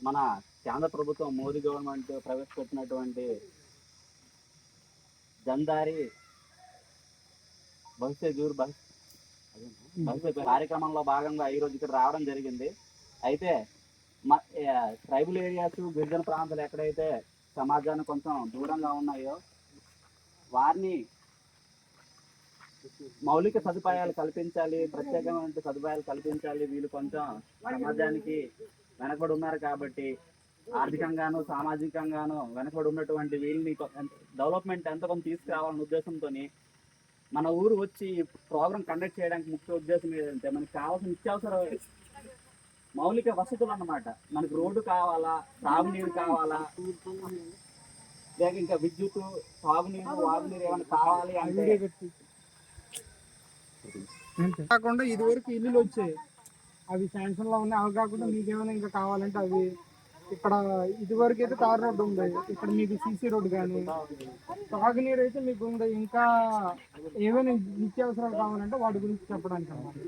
మన కేంద్ర ప్రభుత్వం మోదీ గవర్నమెంట్ ప్రవేశపెట్టినటువంటి జన్దారి భవిష్యత్ దూర్ భవిష్యత్ కార్యక్రమంలో భాగంగా ఈరోజు ఇక్కడ రావడం జరిగింది. అయితే ట్రైబల్ ఏరియాస్, గిరిజన ప్రాంతాలు ఎక్కడైతే సమాజానికి కొంచెం దూరంగా ఉన్నాయో వారిని మౌలిక సదుపాయాలు కల్పించాలి, ప్రత్యేకమైన సదుపాయాలు కల్పించాలి. వీళ్ళు కొంచెం సమాజానికి వెనకబడి ఉన్నారు కాబట్టి ఆర్థికంగాను సామాజికంగాను వెనకబడి ఉన్నటువంటి వీళ్ళని డెవలప్మెంట్ ఎంత కొంత తీసుకురావాలనే ఉద్దేశంతో మన ఊరు వచ్చి ప్రోగ్రామ్ కండక్ట్ చేయడానికి ముఖ్య ఉద్దేశం ఏంటంటే మనకి కావాల్సిన నిత్యావసర మౌలిక వసతులు అన్నమాట. మనకి రోడ్డు కావాలా, తాగునీరు కావాలా, లేక ఇంకా విద్యుత్, తాగునీరు, వాగునీరు ఏమైనా కావాలి అంటే కాకుండా ఇది వరకు ఇల్లులు వచ్చాయి, అవి శాంక్షన్ లో ఉన్నాయి. అవి కాకుండా మీకు ఏమైనా ఇంకా కావాలంటే అవి ఇక్కడ ఇదివరకు అయితే తార్ రోడ్డు ఉంది, ఇక్కడ మీకు సీసీ రోడ్డు కానీ తాగునీరు అయితే మీకు ఉంది. ఇంకా ఏమైనా నిత్యావసరాలు కావాలంటే వాటి గురించి చెప్పడానికి అన్నమాట.